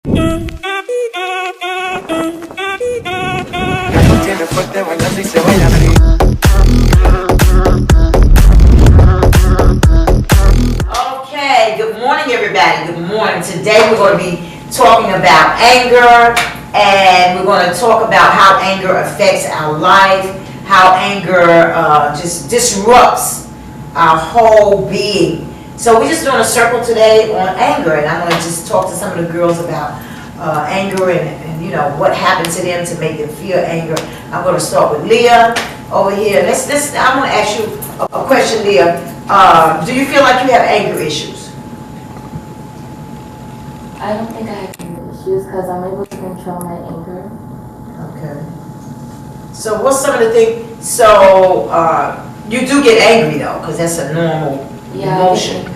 Okay, good morning everybody. Good morning. Today we're going to be talking about anger, and we're going to talk about how anger affects our life, how anger just disrupts our whole being. So we're just doing a circle today on anger, and I'm going to just talk to some of the girls about anger and you know what happened to them to make them feel anger. I'm going to start with Leah over here. I'm going to ask you a question, Leah. Do you feel like you have anger issues? I don't think I have anger issues because I'm able to control my anger. Okay. So what's some of the things? So you do get angry though, because that's a normal emotion.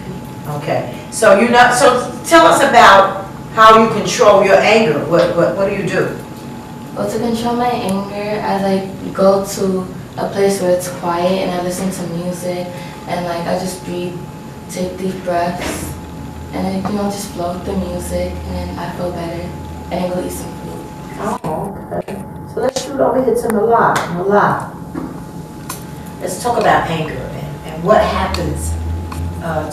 Okay. So So tell us about how you control your anger. What do you do? Well, to control my anger, I like go to a place where it's quiet and I listen to music and like I just breathe, take deep breaths, and just flow with the music, and then I feel better, and then go eat some food. Oh, okay. So let's shoot over here to Malak. Malak, let's talk about anger and what happens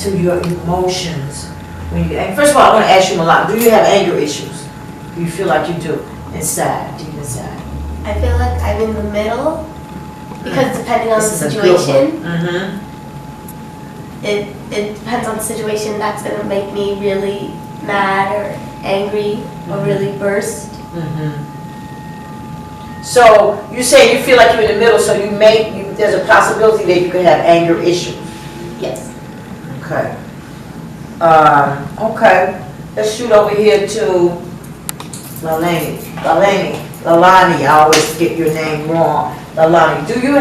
to your emotions when you. And first of all, I want to ask you, Malak, do you have anger issues? Do you feel like you do inside, deep inside? I feel like I'm in the middle because depending on the situation, it depends on the situation that's going to make me really mad or angry or really burst. So you say you feel like you're in the middle, so there's a possibility that you could have anger issues. Yes. Okay. Okay. Let's shoot over here to Lalani. I always get your name wrong. Lalani, do you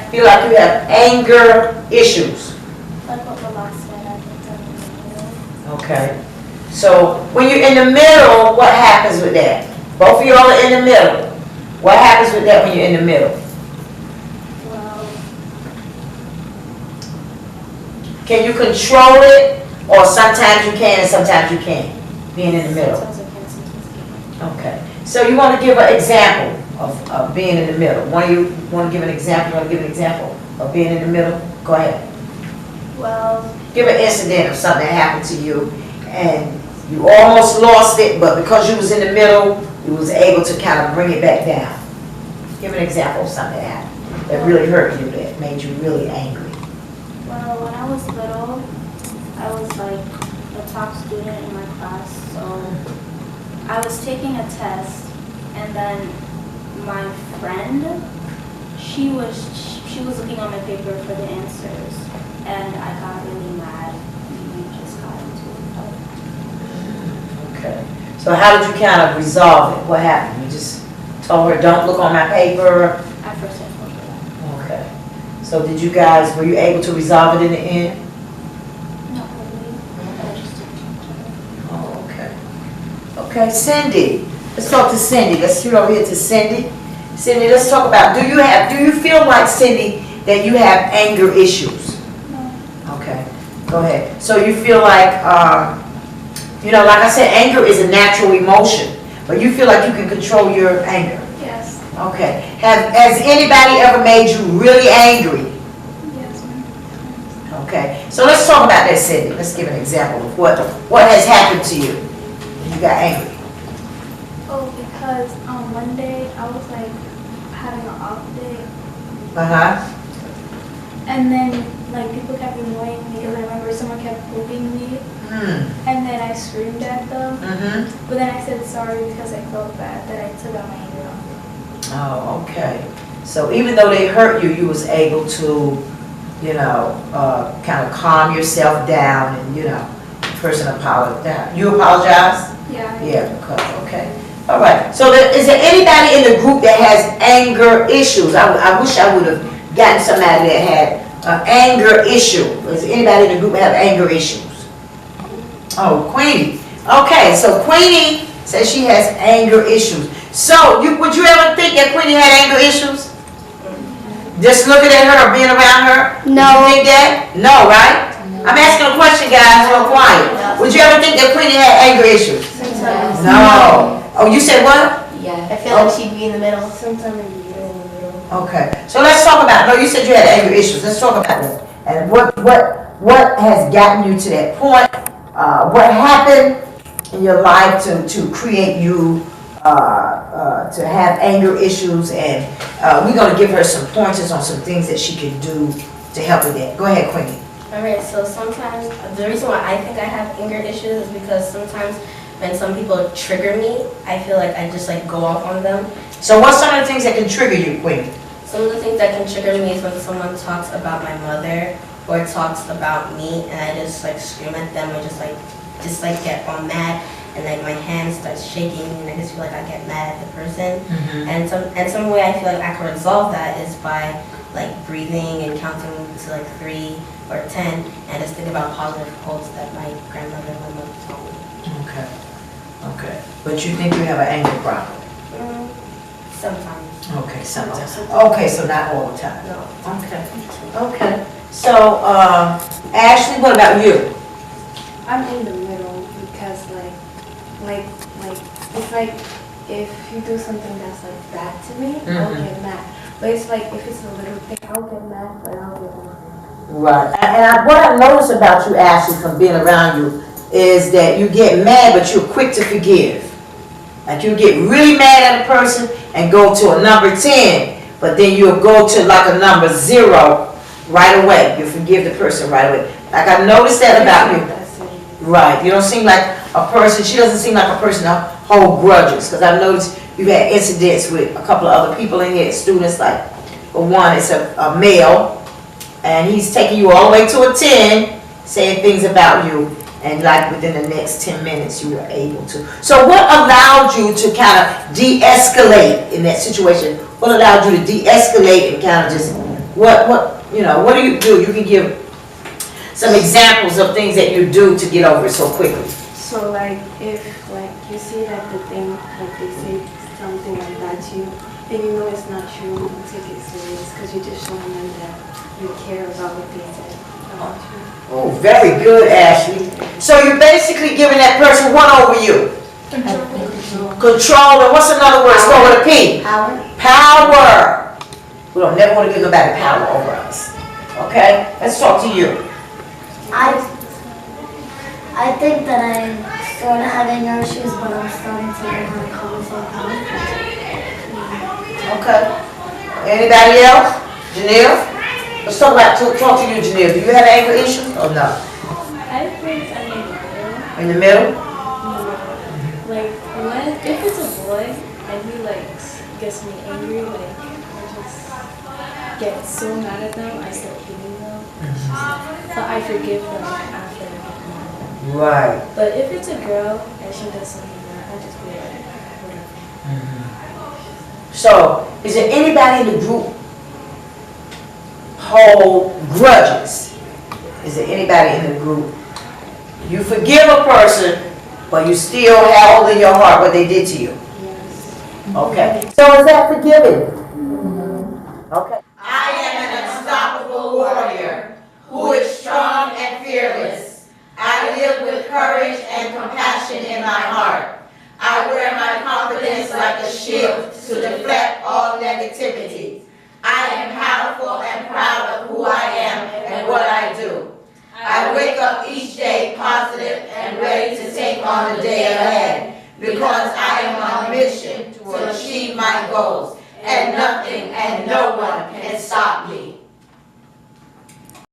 feel like you have anger issues? Like what the last said, I think I'm in the middle. Okay. So when you're in the middle, what happens with that? Both of y'all are in the middle. What happens with that when you're in the middle? Well, Can you control it? Or sometimes you can and sometimes you can't, being in the middle? sometimes I can, sometimes I can't. Okay. So you want to give an example of being in the middle. Want to give an example? Want to give an example of being in the middle? Go ahead. Well, Give an incident of something that happened to you and you almost lost it, but because you was in the middle, you was able to kind of bring it back down. Give an example of something that happened that really hurt you, that made you really angry. well, when I was little, I was like a top student in my class, so I was taking a test, and then my friend, she was looking on my paper for the answers, and I got really mad, and we just got into a fight. Okay. So how did you kind of resolve it? What happened? You just told her, don't look on my paper? At first I told her that. Okay. So were you able to resolve it in the end? Not really, I just didn't talk to her. Oh, okay. Okay, Cindy. Let's talk to Cindy. Let's shoot over here to Cindy. Cindy, let's talk about, do you feel like, Cindy, that you have anger issues? No. Okay, go ahead. So you feel like, like I said, anger is a natural emotion, but you feel like you can control your anger. Yes. Okay. Has anybody ever made you really angry? Yes, ma'am. Okay. So let's talk about that, Cindy. Let's give an example of what has happened to you when you got angry. Oh, because one day I was like having an off day, and then like people kept annoying me because I remember someone kept poking me, and then I screamed at them. But then I said sorry because I felt bad that I took out my anger on them. Oh, okay. So even though they hurt you, you was able to, kind of calm yourself down and, the person apologized. You apologize? Yeah. Yeah, okay. All right. So is there anybody in the group that has anger issues? I wish I would have gotten somebody that had an anger issue. Is there anybody in the group that have anger issues? Oh, Queenie. Okay, so Queenie says she has anger issues. So would you ever think that Queenie had anger issues? Just looking at her or being around her? No. Would you think that? No, right? I'm asking a question, guys. Real quiet. Would you ever think that Queenie had anger issues? Sometimes. No. Oh, you said what? Yeah. I feel like she'd be in the middle. Sometimes I'd be in the middle. Okay, so let's talk about, no, you said you had anger issues, let's talk about that. And what has gotten you to that point? What happened in your life to create you, to have anger issues? And, we're gonna give her some pointers on some things that she can do to help with that. Go ahead, Queenie. Alright, so sometimes, the reason why I think I have anger issues is because sometimes when some people trigger me, I feel like I just like go off on them. So what's some of the things that can trigger you, Queenie? Some of the things that can trigger me is when someone talks about my mother or talks about me and I just like scream at them or just like get all mad and like my hand starts shaking and I just feel like I get mad at the person. And some way I feel like I can resolve that is by like breathing and counting to like 3 or 10 and just think about positive quotes that my grandmother and my mother told me. Okay, okay. But you think you have an anger problem? Sometimes. Okay, sometimes. Okay, so not all the time. No. Okay, okay. So, Ashley, what about you? I'm in the middle because it's like if you do something that's like bad to me, I'll get mad. But it's like if it's a little thing, I'll get mad, but I'll get angry. Right. And what I notice about you, Ashley, from being around you, is that you get mad, but you're quick to forgive. Like you get really mad at a person and go to a number 10, but then you'll go to like a number 0 right away. You forgive the person right away. Like I noticed that about you. That's it. Right. You don't seem like a person, she doesn't seem like a person to hold grudges. Because I've noticed you've had incidents with a couple of other people in here, students, like for one, it's a male, and he's taking you all the way to a 10, saying things about you. And like within the next 10 minutes, you were able to. So what allowed you to kind of de-escalate in that situation? What allowed you to de-escalate and kind of just, what do you do? You can give some examples of things that you do to get over it so quickly. So like if like you see that the thing like they say something like that to you, and you know it's not true, you take it serious because you're just showing them that you care about what they said about you. Oh, very good, Ashley. So you're basically giving that person one over you. Control, and what's another word? Start with a P. Power? Power. We don't never want to give nobody power over us. Okay? Let's talk to you. I think that I sort of have anger issues, but I'm starting to learn how to calm myself down. Okay. Anybody else? Janelle? Let's talk to you, Janelle. Do you have anger issues or no? I think I'm In in the middle. the middle? Like if it's a boy and he like gets me angry, like I just get so mad at them, I start hitting them. But I forgive them after I get mad at them. Right. But if it's a girl and she does something bad, I just be like, whatever. So, is there anybody in the group hold grudges? Is there anybody in the group? You forgive a person, but you still hold in your heart what they did to you. Yes. Okay. So is that forgiving? Okay. I am an unstoppable warrior who is strong and fearless. I live with courage and compassion in my heart. I wear my confidence like a shield to deflect all negativity. I am powerful and proud of who I am and what I do. I wake up each day positive and ready to take on the day ahead because I am on a mission to achieve my goals, and nothing and no one can stop me.